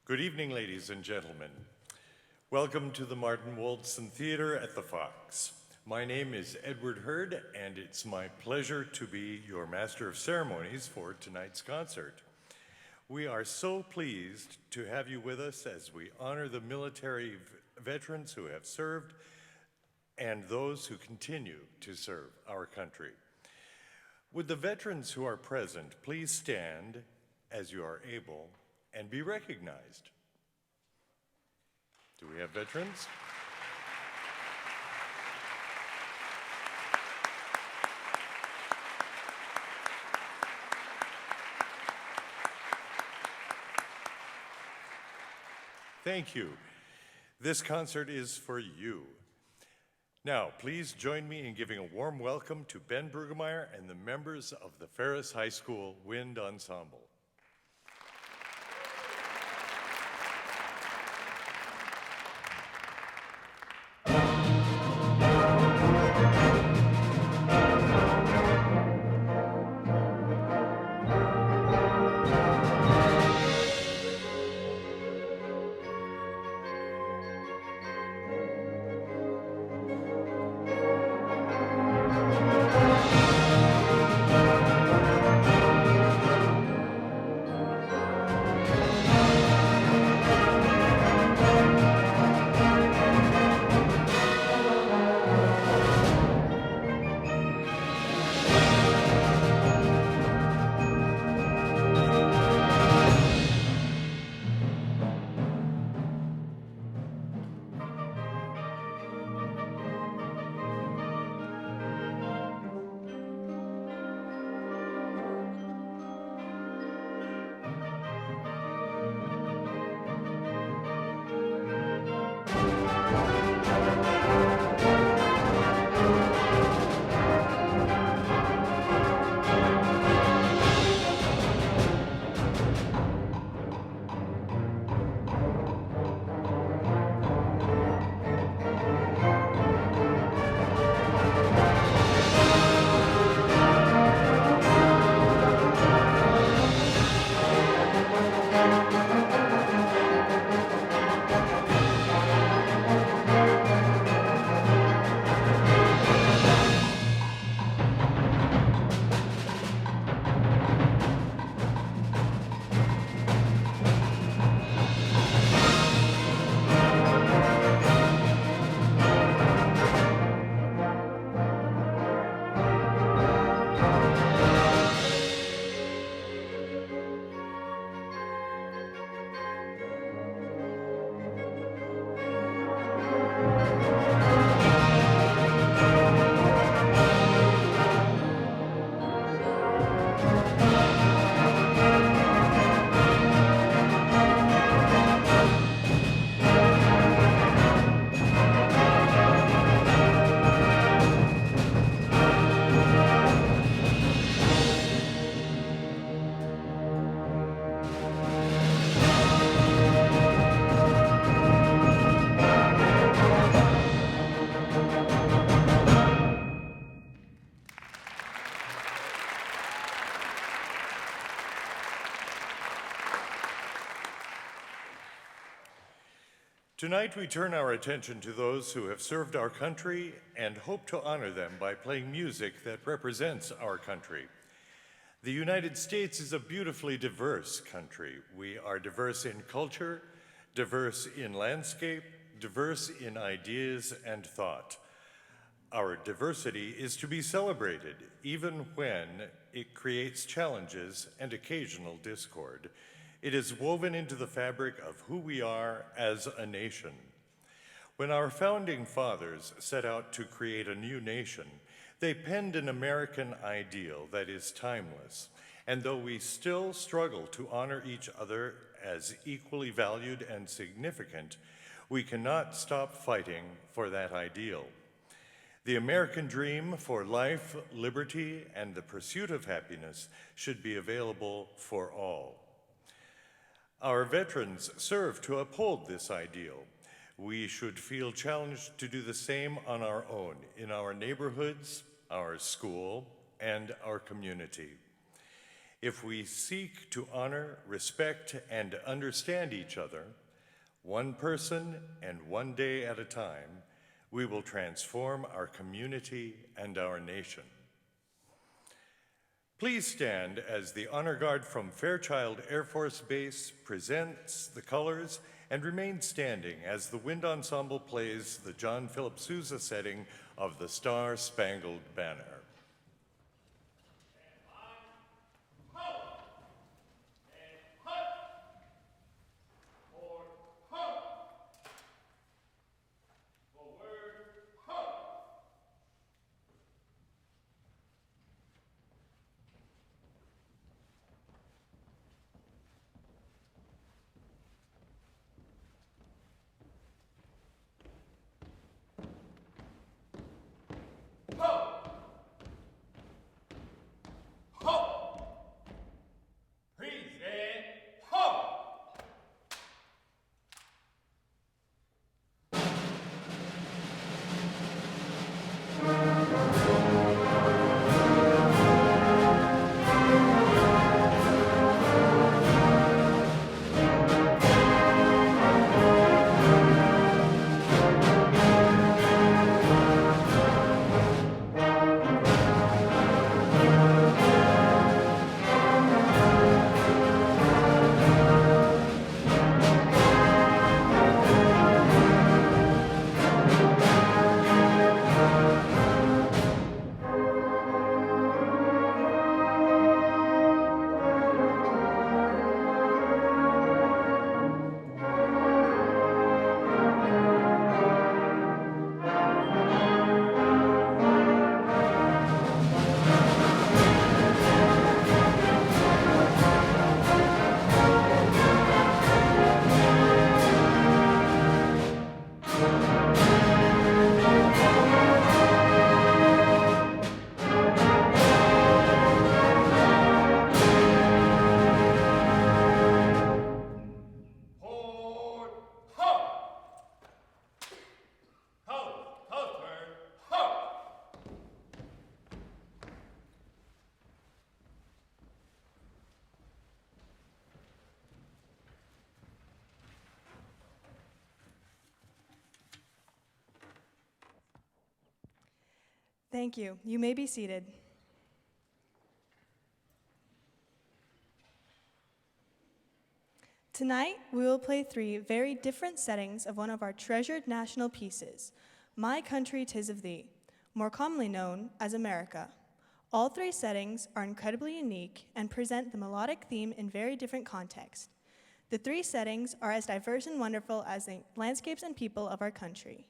Good evening, ladies and gentlemen. Welcome to the Martin Wolfson Theater at the Fox. My name is Edward Hurd, and it's my pleasure to be your Master of Ceremonies for tonight's concert. We are so pleased to have you with us as we honor the military veterans who have served and those who continue to serve our country. Would the veterans who are present please stand as you are able and be recognized? Do we have veterans? Thank you. This concert is for you. Now, please join me in giving a warm welcome to Ben Brueggemeyer and the members of the Ferris High School Wind Ensemble. Tonight, we turn our attention to those who have served our country and hope to honor them by playing music that represents our country. The United States is a beautifully diverse country. We are diverse in culture, diverse in landscape, diverse in ideas and thought. Our diversity is to be celebrated, even when it creates challenges and occasional discord. It is woven into the fabric of who we are as a nation. When our founding fathers set out to create a new nation, they penned an American ideal that is timeless. And though we still struggle to honor each other as equally valued and significant, we cannot stop fighting for that ideal. The American dream for life, liberty, and the pursuit of happiness should be available for all. Our veterans serve to uphold this ideal. We should feel challenged to do the same on our own, in our neighborhoods, our school, and our community. If we seek to honor, respect, and understand each other, one person and one day at a time, we will transform our community and our nation. Please stand as the Honor Guard from Fairchild Air Force Base presents the colors and remain standing as the Wind Ensemble plays the John Philip Sousa setting of the Star-Spangled Banner. Thank you. You may be seated. Tonight, we will play three very different settings of one of our treasured national pieces, My Country 'Tis of Thee, more commonly known as America. All three settings are incredibly unique and present the melodic theme in very different contexts. The three settings are as diverse and wonderful as the landscapes and people of our country.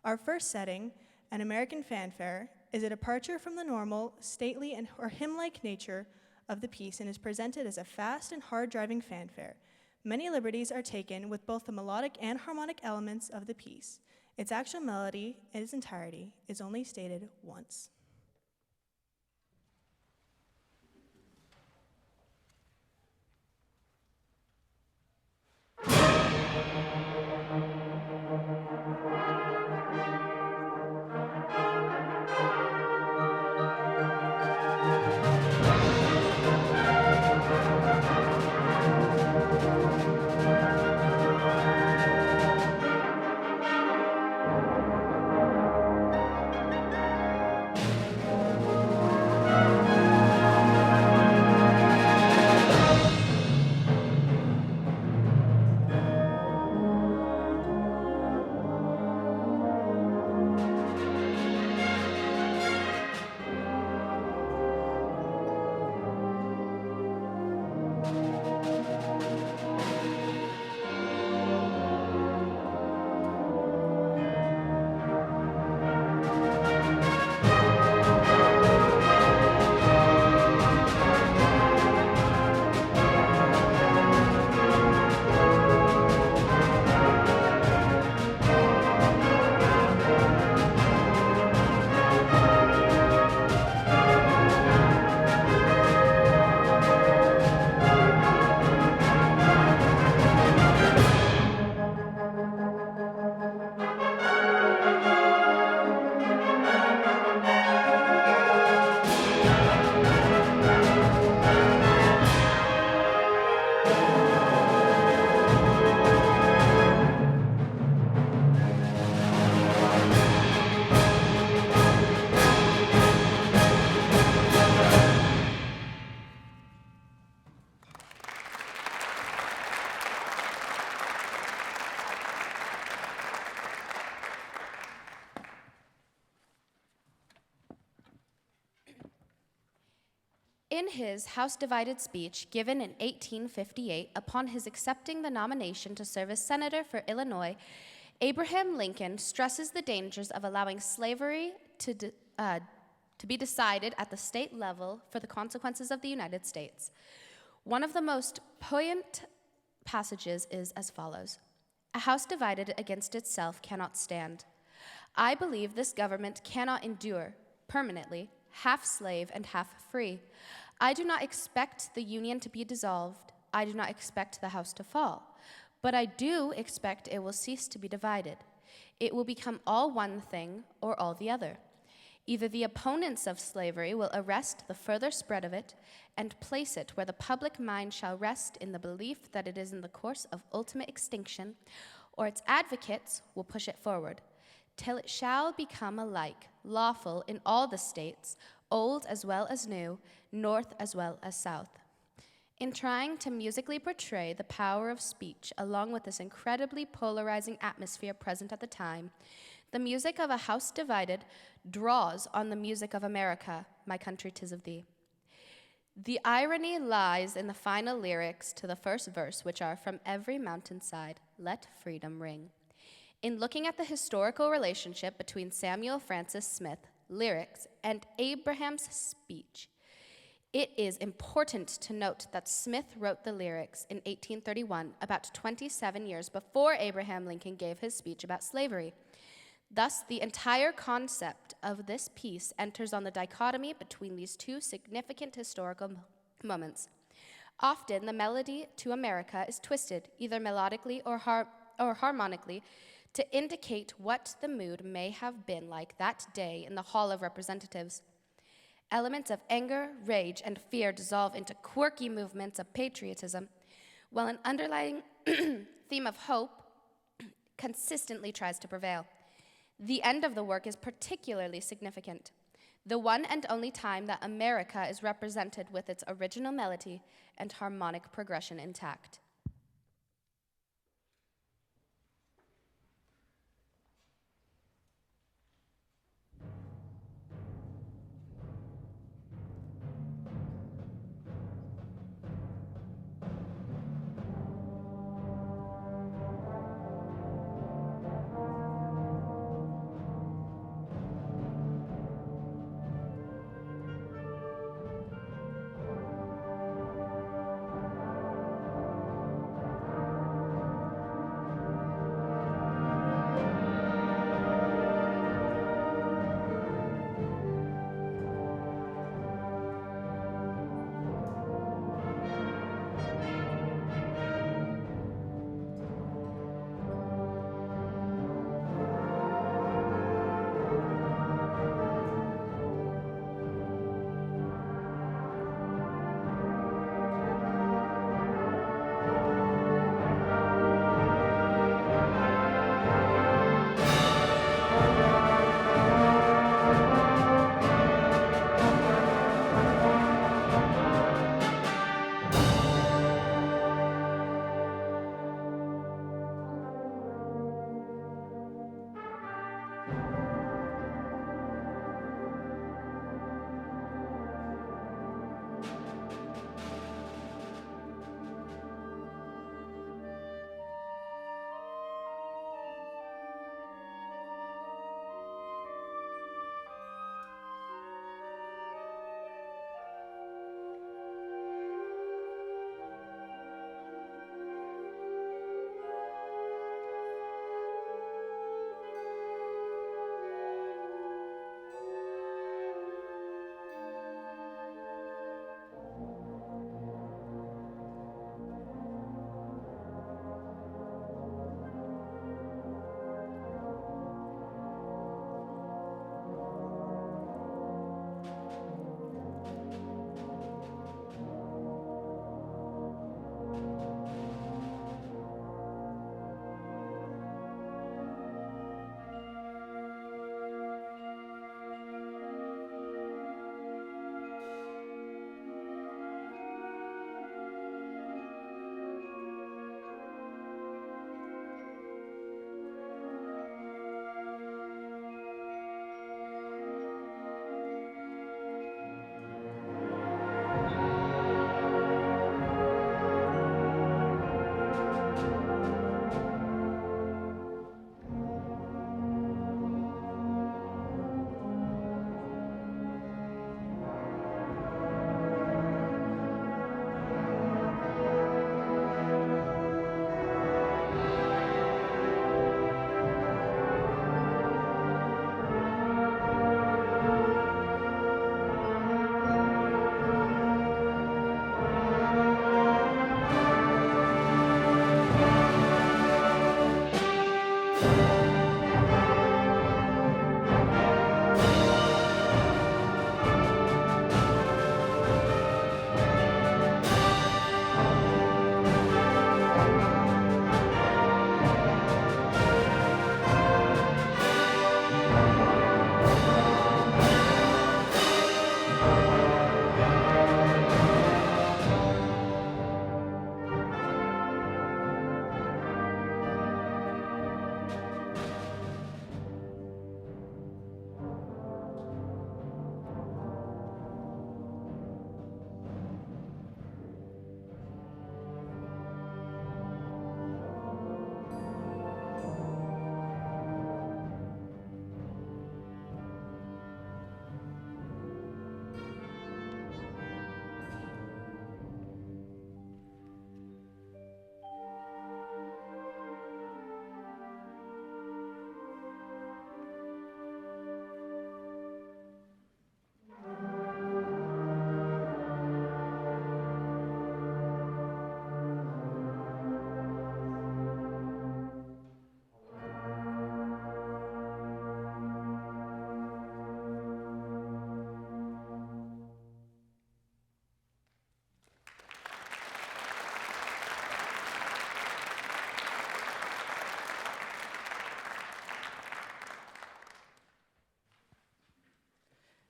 Our first setting, an American fanfare, is a departure from the normal, stately, or hymn-like nature of the piece and is presented as a fast and hard-driving fanfare. Many liberties are taken with both the melodic and harmonic elements of the piece. Its actual melody, in its entirety, is only stated once. In his House Divided speech given in 1858 upon his accepting the nomination to serve as senator for Illinois, Abraham Lincoln stresses the dangers of allowing slavery to be decided at the state level for the consequences of the United States. One of the most poignant passages is as follows: "A house divided against itself cannot stand. I believe this government cannot endure permanently, half slave and half free. I do not expect the Union to be dissolved. I do not expect the house to fall. But I do expect it will cease to be divided. It will become all one thing or all the other. Either the opponents of slavery will arrest the further spread of it and place it where the public mind shall rest in the belief that it is in the course of ultimate extinction, or its advocates will push it forward, till it shall become alike lawful in all the states, old as well as new, north as well as south." In trying to musically portray the power of speech along with this incredibly polarizing atmosphere present at the time, the music of A House Divided draws on the music of America, My Country 'Tis of Thee. The irony lies in the final lyrics to the first verse, which are, "From every mountainside, let freedom ring." In looking at the historical relationship between Samuel Francis Smith's lyrics and Abraham's speech, it is important to note that Smith wrote the lyrics in 1831, about 27 years before Abraham Lincoln gave his speech about slavery. Thus, the entire concept of this piece enters on the dichotomy between these two significant historical moments. Often, the melody to America is twisted, either melodically or harmonically, to indicate what the mood may have been like that day in the Hall of Representatives. Elements of anger, rage, and fear dissolve into quirky movements of patriotism, while an underlying theme of hope consistently tries to prevail. The end of the work is particularly significant, the one and only time that America is represented with its original melody and harmonic progression intact.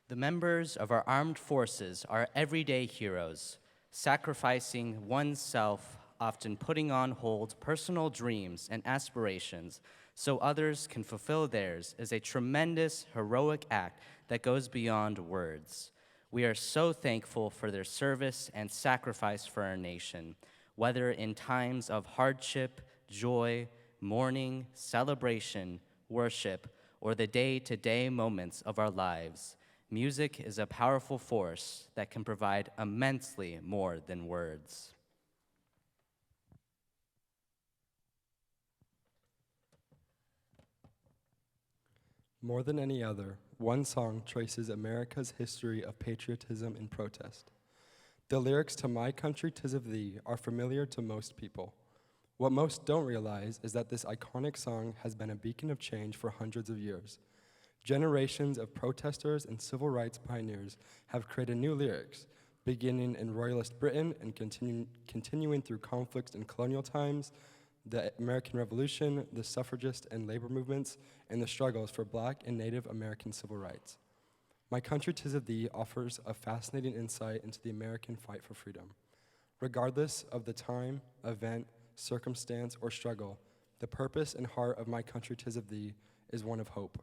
The members of our armed forces are everyday heroes, sacrificing oneself, often putting on hold personal dreams and aspirations so others can fulfill theirs is a tremendous, heroic act that goes beyond words. We are so thankful for their service and sacrifice for our nation, whether in times of hardship, joy, mourning, celebration, worship, or the day-to-day moments of our lives. Music is a powerful force that can provide immensely more than words. More than any other, one song traces America's history of patriotism and protest. The lyrics to My Country 'Tis of Thee are familiar to most people. What most don't realize is that this iconic song has been a beacon of change for hundreds of years. Generations of protesters and civil rights pioneers have created new lyrics, beginning in Royalist Britain and continuing through conflicts in colonial times, the American Revolution, the suffragist and labor movements, and the struggles for Black and Native American civil rights. My Country 'Tis of Thee offers a fascinating insight into the American fight for freedom. Regardless of the time, event, circumstance, or struggle, the purpose and heart of My Country 'Tis of Thee is one of hope.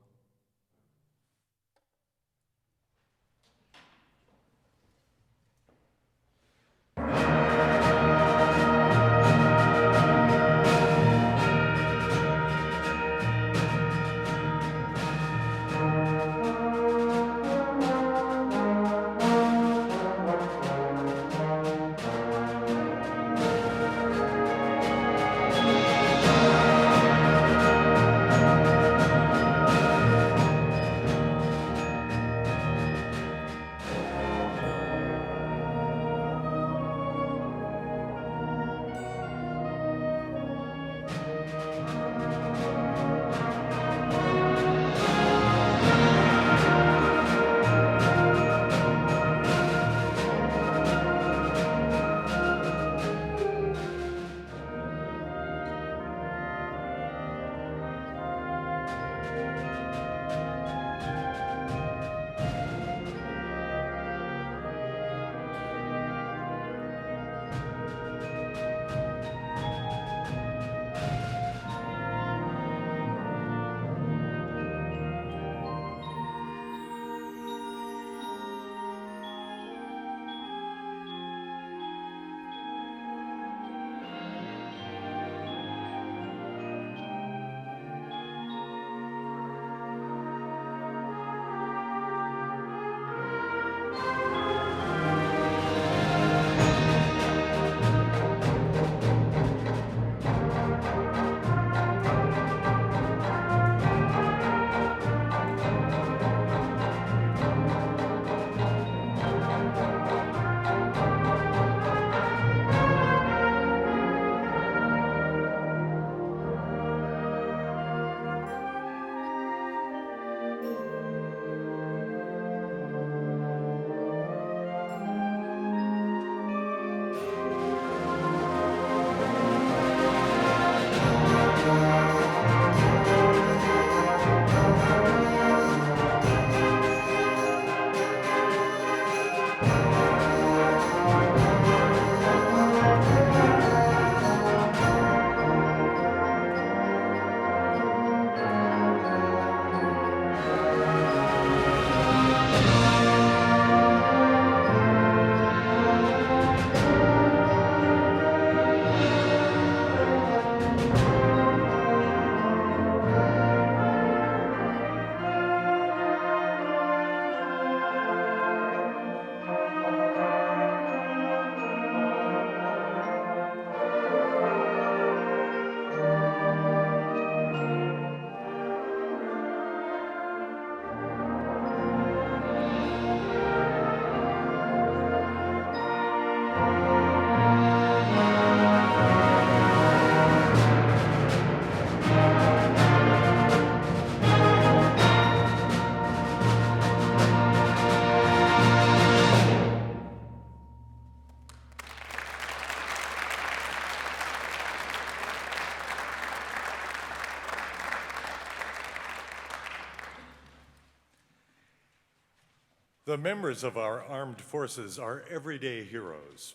The members of our armed forces are everyday heroes,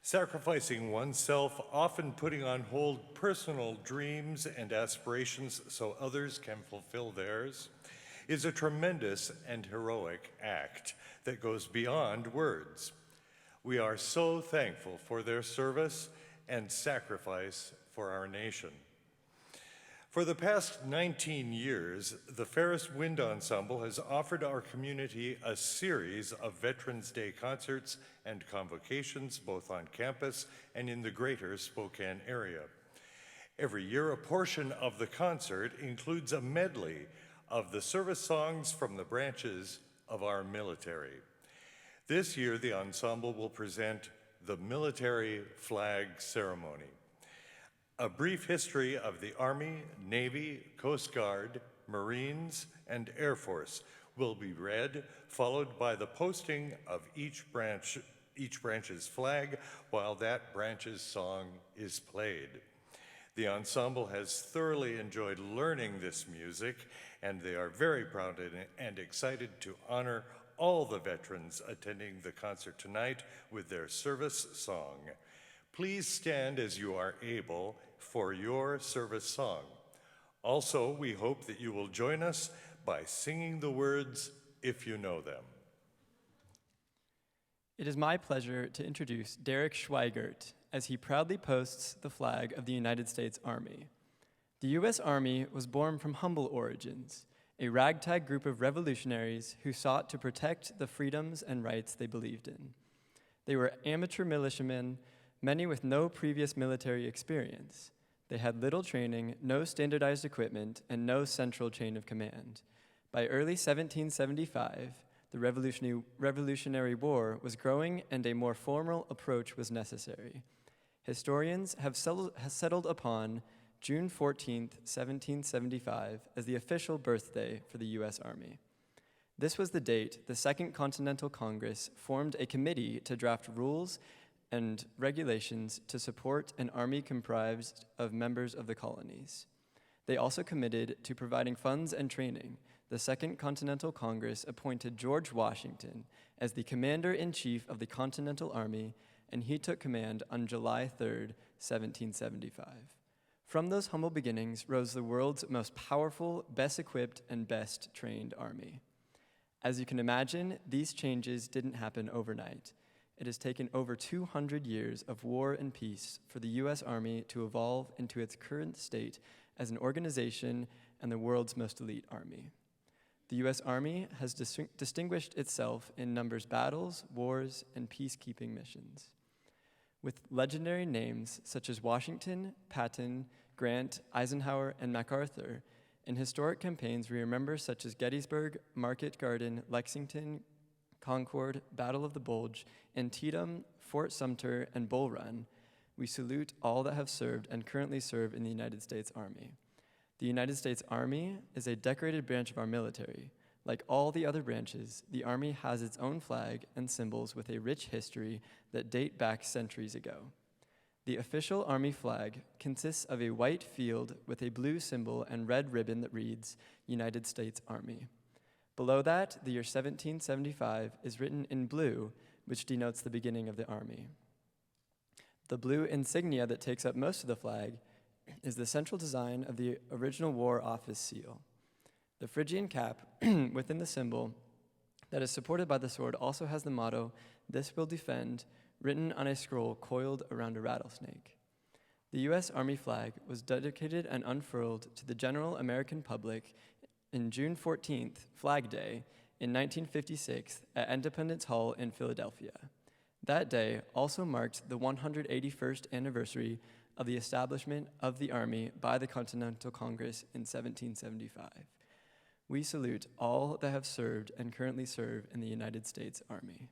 sacrificing oneself, often putting on hold personal dreams and aspirations so others can fulfill theirs, is a tremendous and heroic act that goes beyond words. We are so thankful for their service and sacrifice for our nation. For the past 19 years, the Ferris Wind Ensemble has offered our community a series of Veterans Day concerts and convocations, both on campus and in the greater Spokane area. Every year, a portion of the concert includes a medley of the service songs from the branches of our military. This year, the ensemble will present the Military Flag Ceremony, a brief history of the Army, Navy, Coast Guard, Marines, and Air Force will be read, followed by the posting of each branch's flag while that branch's song is played. The ensemble has thoroughly enjoyed learning this music, and they are very proud and excited to honor all the veterans attending the concert tonight with their service song. Please stand as you are able for your service song. Also, we hope that you will join us by singing the words if you know them. It is my pleasure to introduce Derek Schweigert as he proudly posts the flag of the United States Army. The U.S. Army was born from humble origins, a ragtag group of revolutionaries who sought to protect the freedoms and rights they believed in. They were amateur militiamen, many with no previous military experience. They had little training, no standardized equipment, and no central chain of command. By early 1775, the Revolutionary War was growing and a more formal approach was necessary. Historians have settled upon June 14th, 1775 as the official birthday for the U.S. Army. This was the date the Second Continental Congress formed a committee to draft rules and regulations to support an army comprised of members of the colonies. They also committed to providing funds and training. The Second Continental Congress appointed George Washington as the commander-in-chief of the Continental Army, and he took command on July 3rd, 1775. From those humble beginnings rose the world's most powerful, best-equipped, and best-trained army. As you can imagine, these changes didn't happen overnight. It has taken over 200 years of war and peace for the U.S. Army to evolve into its current state as an organization and the world's most elite army. The U.S. Army has distinguished itself in numerous battles, wars, and peacekeeping missions. With legendary names such as Washington, Patton, Grant, Eisenhower, and MacArthur, in historic campaigns we remember such as Gettysburg, Market Garden, Lexington, Concord, Battle of the Bulge, Antietam, Fort Sumter, and Bull Run. We salute all that have served and currently serve in the United States Army. The United States Army is a decorated branch of our military. Like all the other branches, the Army has its own flag and symbols with a rich history that date back centuries ago. The official Army flag consists of a white field with a blue symbol and red ribbon that reads, United States Army. Below that, the year 1775 is written in blue, which denotes the beginning of the Army. The blue insignia that takes up most of the flag is the central design of the original War Office seal. The Phrygian cap within the symbol that is supported by the sword also has the motto, "This will defend," written on a scroll coiled around a rattlesnake. The U.S. Army flag was dedicated and unfurled to the general American public in June 14th, Flag Day, in 1956 at Independence Hall in Philadelphia. That day also marked the 181st anniversary of the establishment of the Army by the Continental Congress in 1775. We salute all that have served and currently serve in the United States Army.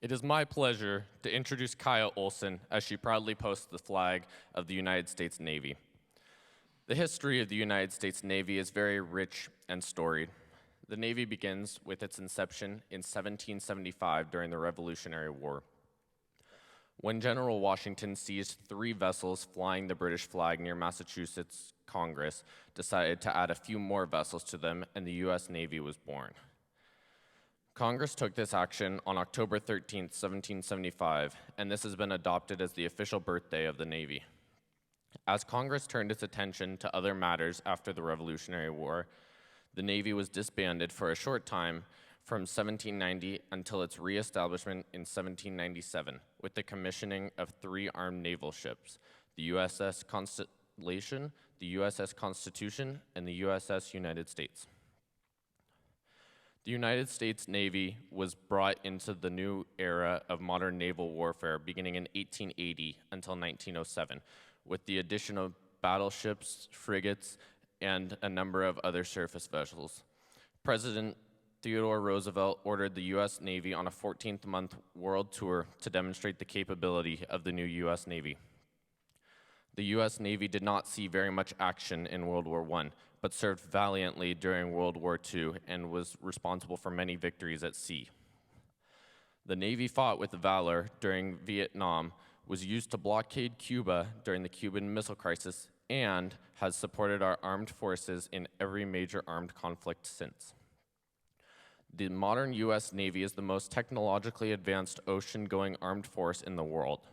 It is my pleasure to introduce Kaya Olson as she proudly posts the flag of the United States Navy. The history of the United States Navy is very rich and storied. The Navy begins with its inception in 1775 during the Revolutionary War, when General Washington seized 3 vessels flying the British flag near Massachusetts. Congress decided to add a few more vessels to them, and the U.S. Navy was born. Congress took this action on October 13, 1775, and this has been adopted as the official birthday of the Navy. As Congress turned its attention to other matters after the Revolutionary War, the Navy was disbanded for a short time from 1790 until its reestablishment in 1797 with the commissioning of 3 armed naval ships, the USS Constellation, the USS Constitution, and the USS United States. The United States Navy was brought into the new era of modern naval warfare beginning in 1880 until 1907, with the addition of battleships, frigates, and a number of other surface vessels. President Theodore Roosevelt ordered the U.S. Navy on a 14th-month world tour to demonstrate the capability of the new U.S. Navy. The U.S. Navy did not see very much action in World War I, but served valiantly during World War II and was responsible for many victories at sea. The Navy fought with valor during Vietnam, was used to blockade Cuba during the Cuban Missile Crisis, and has supported our armed forces in every major armed conflict since. The modern U.S. Navy is the most technologically advanced ocean-going armed force in the world.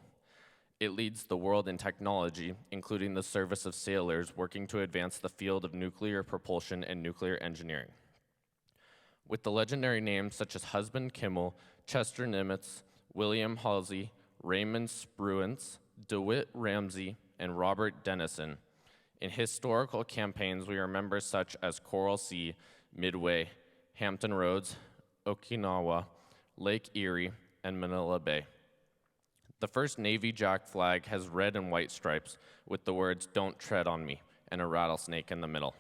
It leads the world in technology, including the service of sailors working to advance the field of nuclear propulsion and nuclear engineering. With the legendary names such as Husband Kimmel, Chester Nimitz, William Halsey, Raymond Spruance, DeWitt Ramsey, and Robert Dennison, in historical campaigns we remember such as Coral Sea, Midway, Hampton Roads, Okinawa, Lake Erie, and Manila Bay. The first Navy Jack flag has red and white stripes with the words "Don't tread on me" and a rattlesnake in the middle.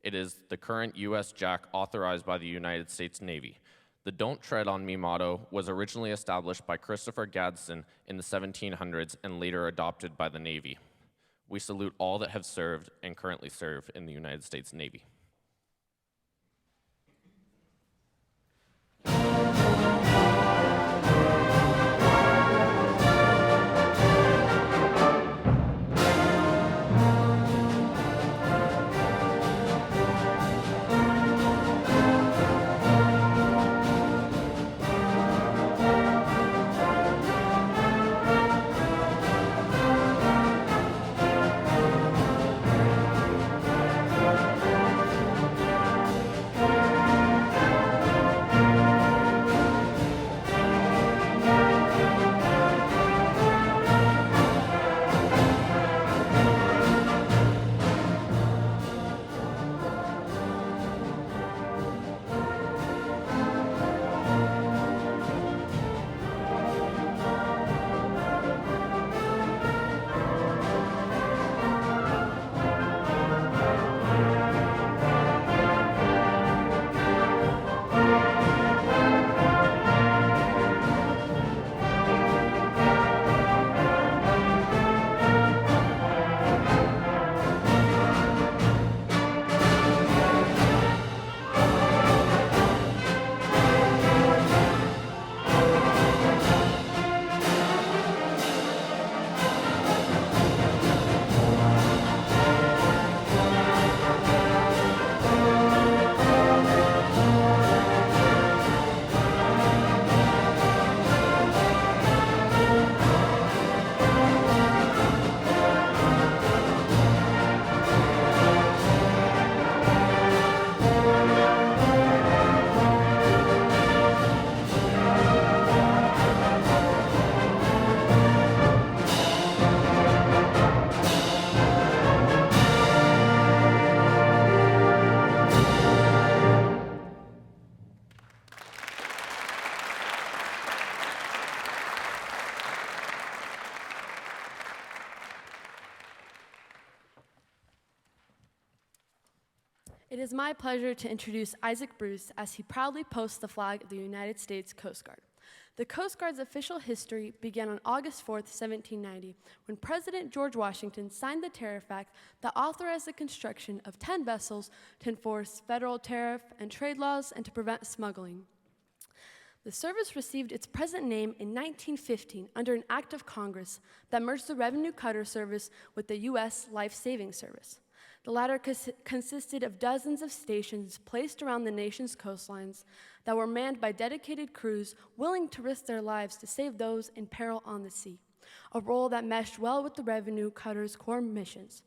It is the current U.S. Jack authorized by the United States Navy. The "Don't tread on me" motto was originally established by Christopher Gadsden in the 1700s and later adopted by the Navy. We salute all that have served and currently serve in the United States Navy. It is my pleasure to introduce Isaac Bruce as he proudly posts the flag of the United States Coast Guard. The Coast Guard's official history began on August 4th, 1790, when President George Washington signed the Tariff Act that authorized the construction of 10 vessels to enforce federal tariff and trade laws and to prevent smuggling. The service received its present name in 1915 under an act of Congress that merged the Revenue Cutter Service with the U.S. Life Saving Service. The latter consisted of dozens of stations placed around the nation's coastlines that were manned by dedicated crews willing to risk their lives to save those in peril on the sea, a role that meshed well with the Revenue Cutter's core missions.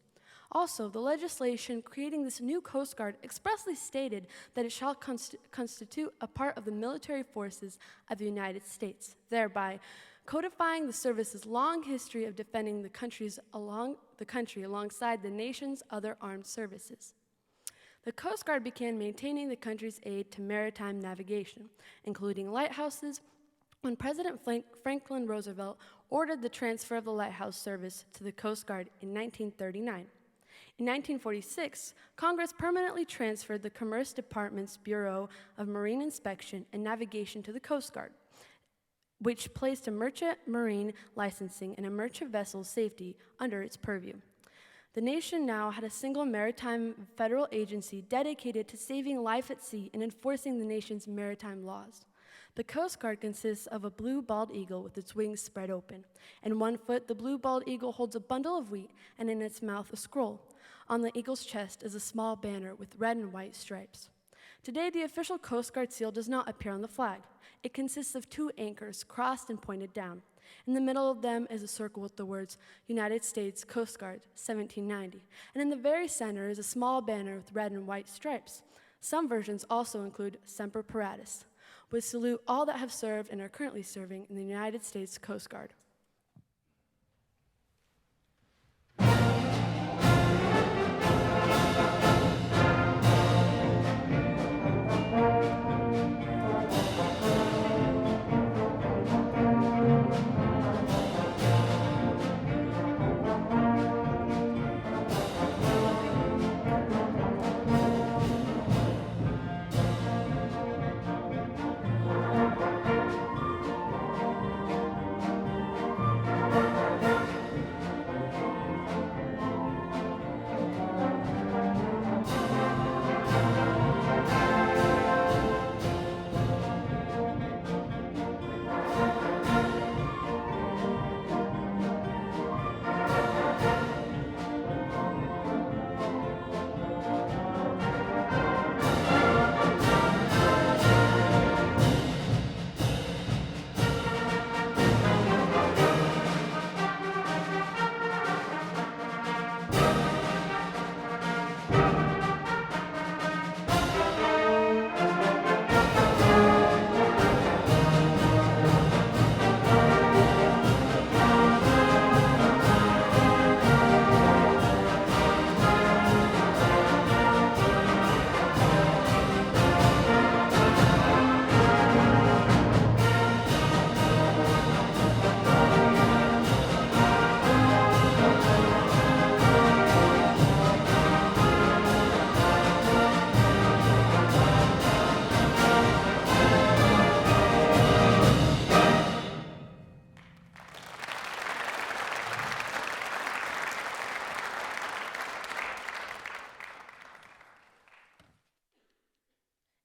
Also, the legislation creating this new Coast Guard expressly stated that it shall constitute a part of the military forces of the United States, thereby codifying the service's long history of defending the country alongside the nation's other armed services. The Coast Guard began maintaining the country's aid to maritime navigation, including lighthouses, when President Franklin Roosevelt ordered the transfer of the lighthouse service to the Coast Guard in 1939. In 1946, Congress permanently transferred the Commerce Department's Bureau of Marine Inspection and Navigation to the Coast Guard, which placed a merchant marine licensing and a merchant vessel safety under its purview. The nation now had a single maritime federal agency dedicated to saving life at sea and enforcing the nation's maritime laws. The Coast Guard consists of a blue bald eagle with its wings spread open. In one foot, the blue bald eagle holds a bundle of wheat, and in its mouth a scroll. On the eagle's chest is a small banner with red and white stripes. Today, the official Coast Guard seal does not appear on the flag. It consists of two anchors crossed and pointed down. In the middle of them is a circle with the words, United States Coast Guard, 1790. And in the very center is a small banner with red and white stripes. Some versions also include Semper Paratus, which salute all that have served and are currently serving in the United States Coast Guard.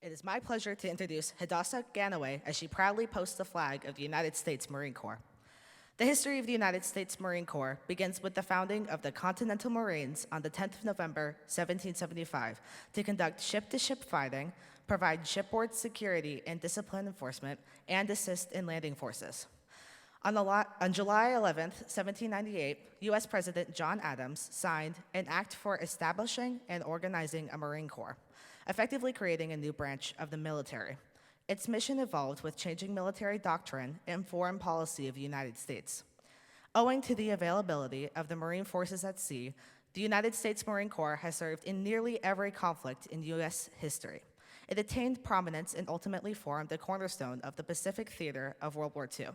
It is my pleasure to introduce Hadassah Ganaway as she proudly posts the flag of the United States Marine Corps. The history of the United States Marine Corps begins with the founding of the Continental Marines on the 10th of November, 1775, to conduct ship-to-ship fighting, provide shipboard security and discipline enforcement, and assist in landing forces. On July 11th, 1798, U.S. President John Adams signed an act for establishing and organizing a Marine Corps, effectively creating a new branch of the military. Its mission evolved with changing military doctrine and foreign policy of the United States. Owing to the availability of the Marine forces at sea, the United States Marine Corps has served in nearly every conflict in U.S. history. It attained prominence and ultimately formed the cornerstone of the Pacific theater of World War II.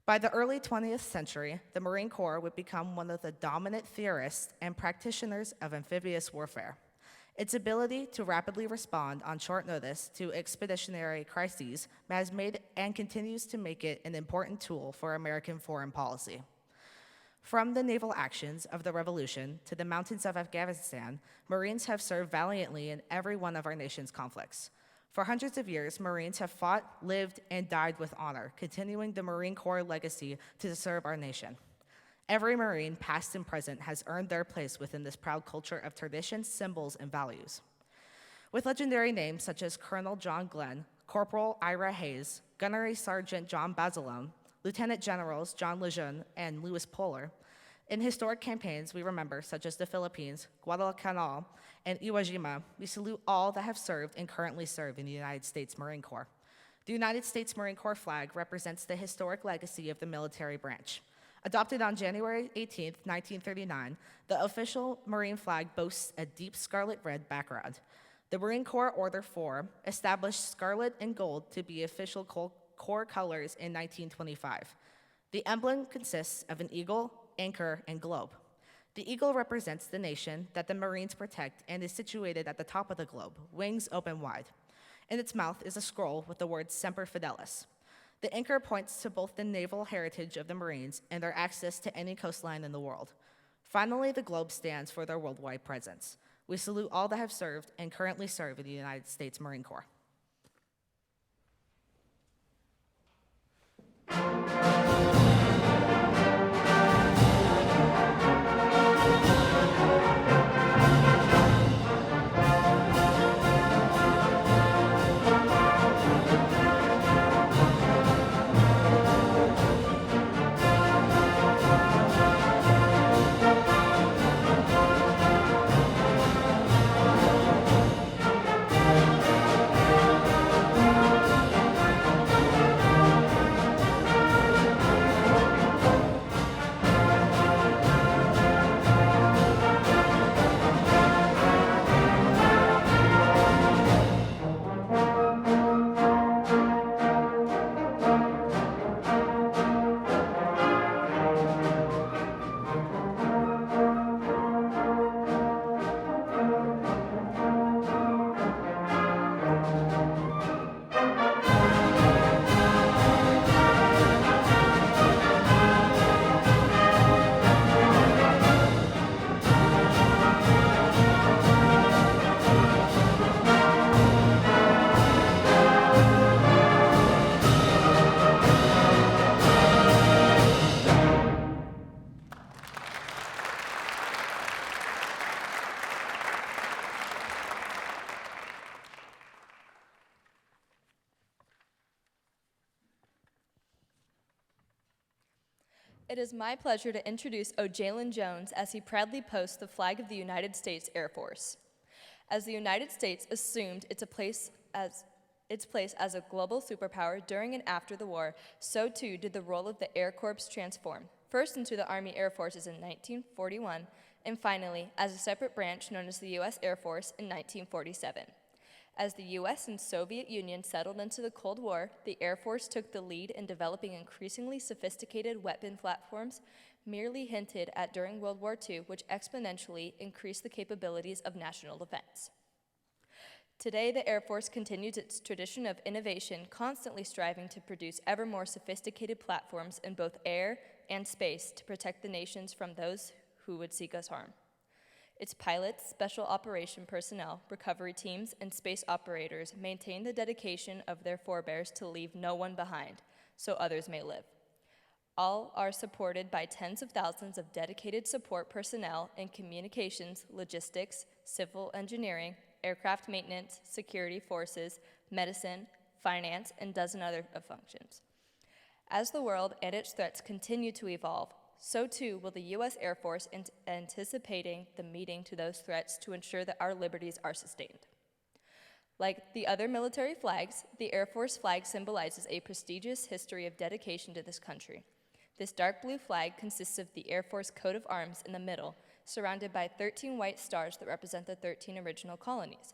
By the early 20th century, the Marine Corps would become one of the dominant theorists and practitioners of amphibious warfare. Its ability to rapidly respond on short notice to expeditionary crises has made and continues to make it an important tool for American foreign policy. From the naval actions of the Revolution to the mountains of Afghanistan, Marines have served valiantly in every one of our nation's conflicts. For hundreds of years, Marines have fought, lived, and died with honor, continuing the Marine Corps legacy to serve our nation. Every Marine, past and present, has earned their place within this proud culture of traditions, symbols, and values. With legendary names such as Colonel John Glenn, Corporal Ira Hayes, Gunnery Sergeant John Bazalone, Lieutenant Generals John Lejeune and Louis Polar, in historic campaigns we remember, such as the Philippines, Guadalcanal, and Iwo Jima, we salute all that have served and currently serve in the United States Marine Corps. The United States Marine Corps flag represents the historic legacy of the military branch. Adopted on January 18, 1939, the official Marine flag boasts a deep scarlet red background. The Marine Corps Order 4 established scarlet and gold to be official Corps colors in 1925. The emblem consists of an eagle, anchor, and globe. The eagle represents the nation that the Marines protect and is situated at the top of the globe, wings open wide. In its mouth is a scroll with the words Semper Fidelis. The anchor points to both the naval heritage of the Marines and their access to any coastline in the world. Finally, the globe stands for their worldwide presence. We salute all that have served and currently serve in the United States Marine Corps. It is my pleasure to introduce O'Jalen Jones as he proudly posts the flag of the United States Air Force. As the United States assumed its place as a global superpower during and after the war, so too did the role of the Air Corps transform, first into the Army Air Forces in 1941, and finally as a separate branch known as the U.S. Air Force in 1947. As the U.S. and Soviet Union settled into the Cold War, the Air Force took the lead in developing increasingly sophisticated weapon platforms merely hinted at during World War II, which exponentially increased the capabilities of national defense. Today, the Air Force continues its tradition of innovation, constantly striving to produce ever more sophisticated platforms in both air and space to protect the nations from those who would seek us harm. Its pilots, special operation personnel, recovery teams, and space operators maintain the dedication of their forebears to leave no one behind, so others may live. All are supported by tens of thousands of dedicated support personnel in communications, logistics, civil engineering, aircraft maintenance, security forces, medicine, finance, and a dozen other functions. As the world and its threats continue to evolve, so too will the U.S. Air Force anticipating the meeting to those threats to ensure that our liberties are sustained. Like the other military flags, the Air Force flag symbolizes a prestigious history of dedication to this country. This dark blue flag consists of the Air Force coat of arms in the middle, surrounded by 13 white stars that represent the 13 original colonies.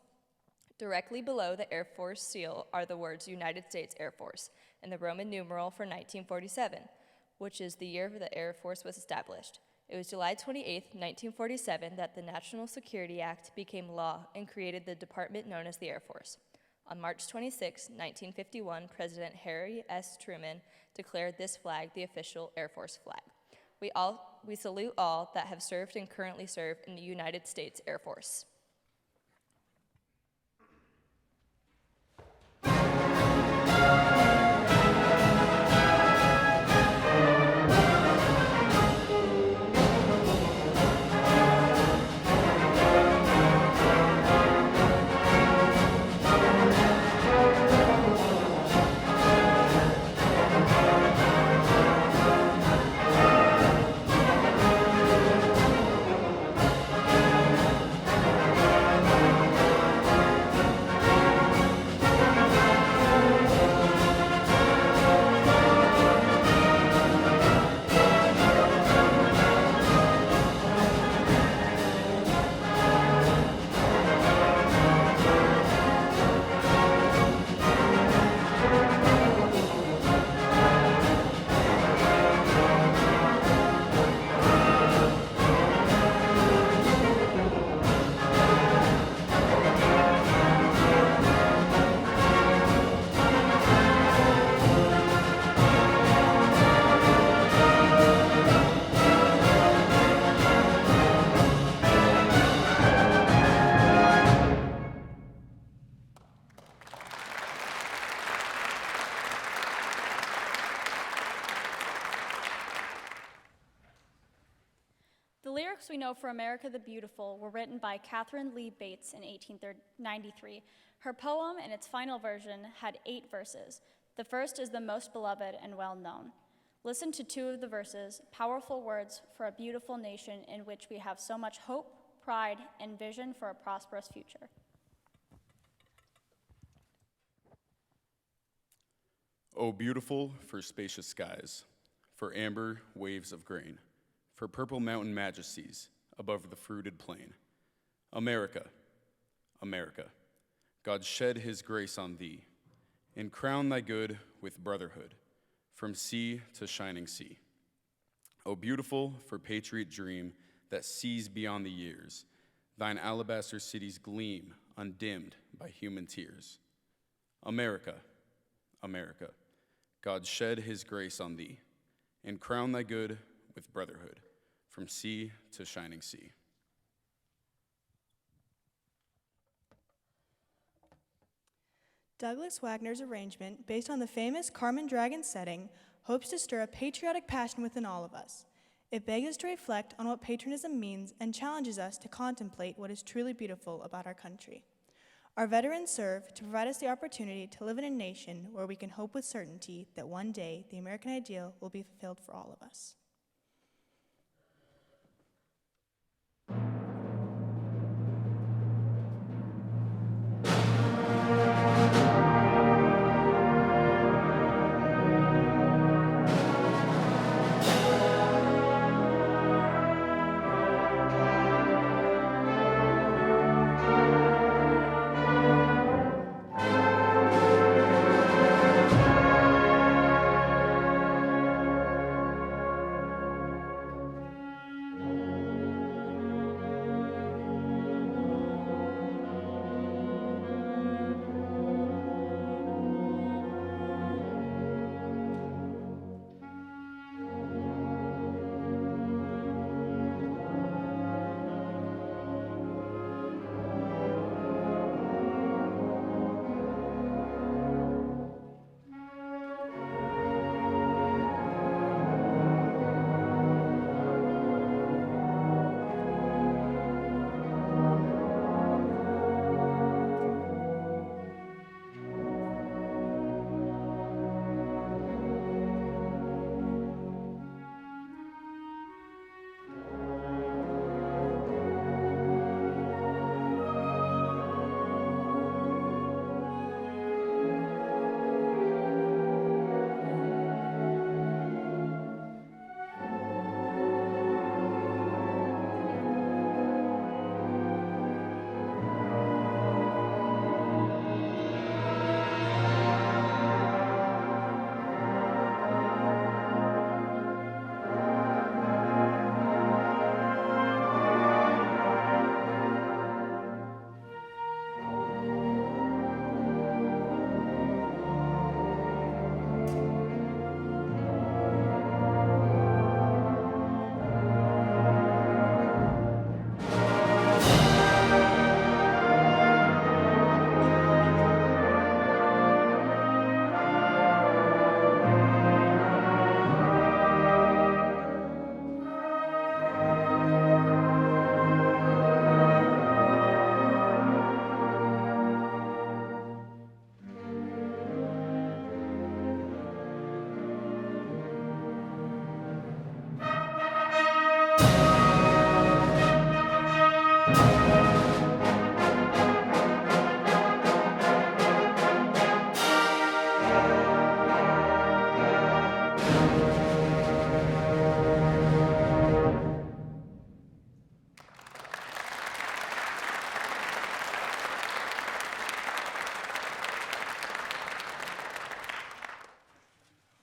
Directly below the Air Force seal are the words United States Air Force and the Roman numeral for 1947, which is the year the Air Force was established. It was July 28, 1947, that the National Security Act became law and created the department known as the Air Force. On March 26, 1951, President Harry S. Truman declared this flag the official Air Force flag. We salute all that have served and currently serve in the United States Air Force. The lyrics we know for America the Beautiful were written by Catherine Lee Bates in 1893. Her poem, in its final version, had 8 verses. The first is the most beloved and well-known. Listen to 2 of the verses, powerful words for a beautiful nation in which we have so much hope, pride, and vision for a prosperous future. Oh, beautiful for spacious skies, for amber waves of grain, for purple mountain majesties above the fruited plain. America, America, God shed his grace on thee, and crown thy good with brotherhood, from sea to shining sea. Oh, beautiful for patriot dream that sees beyond the years, thine alabaster cities gleam undimmed by human tears. America, America, God shed his grace on thee, and crown thy good with brotherhood, from sea to shining sea. Douglas Wagner's arrangement, based on the famous Carmen Dragon setting, hopes to stir a patriotic passion within all of us. It begs us to reflect on what patriotism means and challenges us to contemplate what is truly beautiful about our country. Our veterans serve to provide us the opportunity to live in a nation where we can hope with certainty that one day the American ideal will be fulfilled for all of us.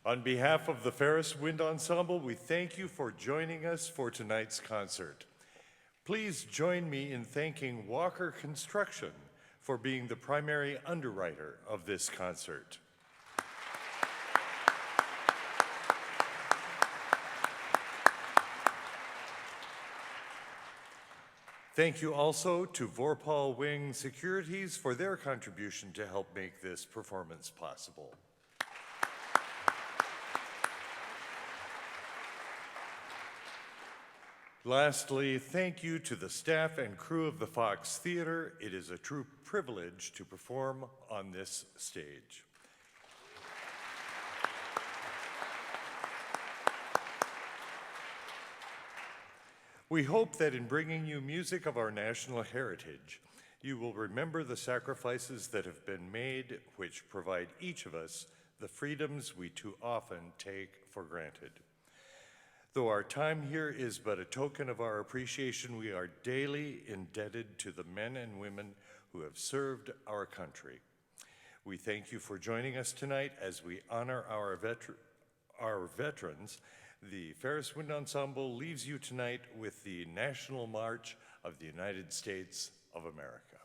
On behalf of the Ferris Wind Ensemble, we thank you for joining us for tonight's concert. Please join me in thanking Walker Construction for being the primary underwriter of this concert. Thank you also to Vorpal Wing Securities for their contribution to help make this performance possible. Lastly, thank you to the staff and crew of the Fox Theater. It is a true privilege to perform on this stage. We hope that in bringing you music of our national heritage, you will remember the sacrifices that have been made, which provide each of us the freedoms we too often take for granted. Though our time here is but a token of our appreciation, we are daily indebted to the men and women who have served our country. We thank you for joining us tonight as we honor our veterans. The Ferris Wind Ensemble leaves you tonight with the National March of the United States of America.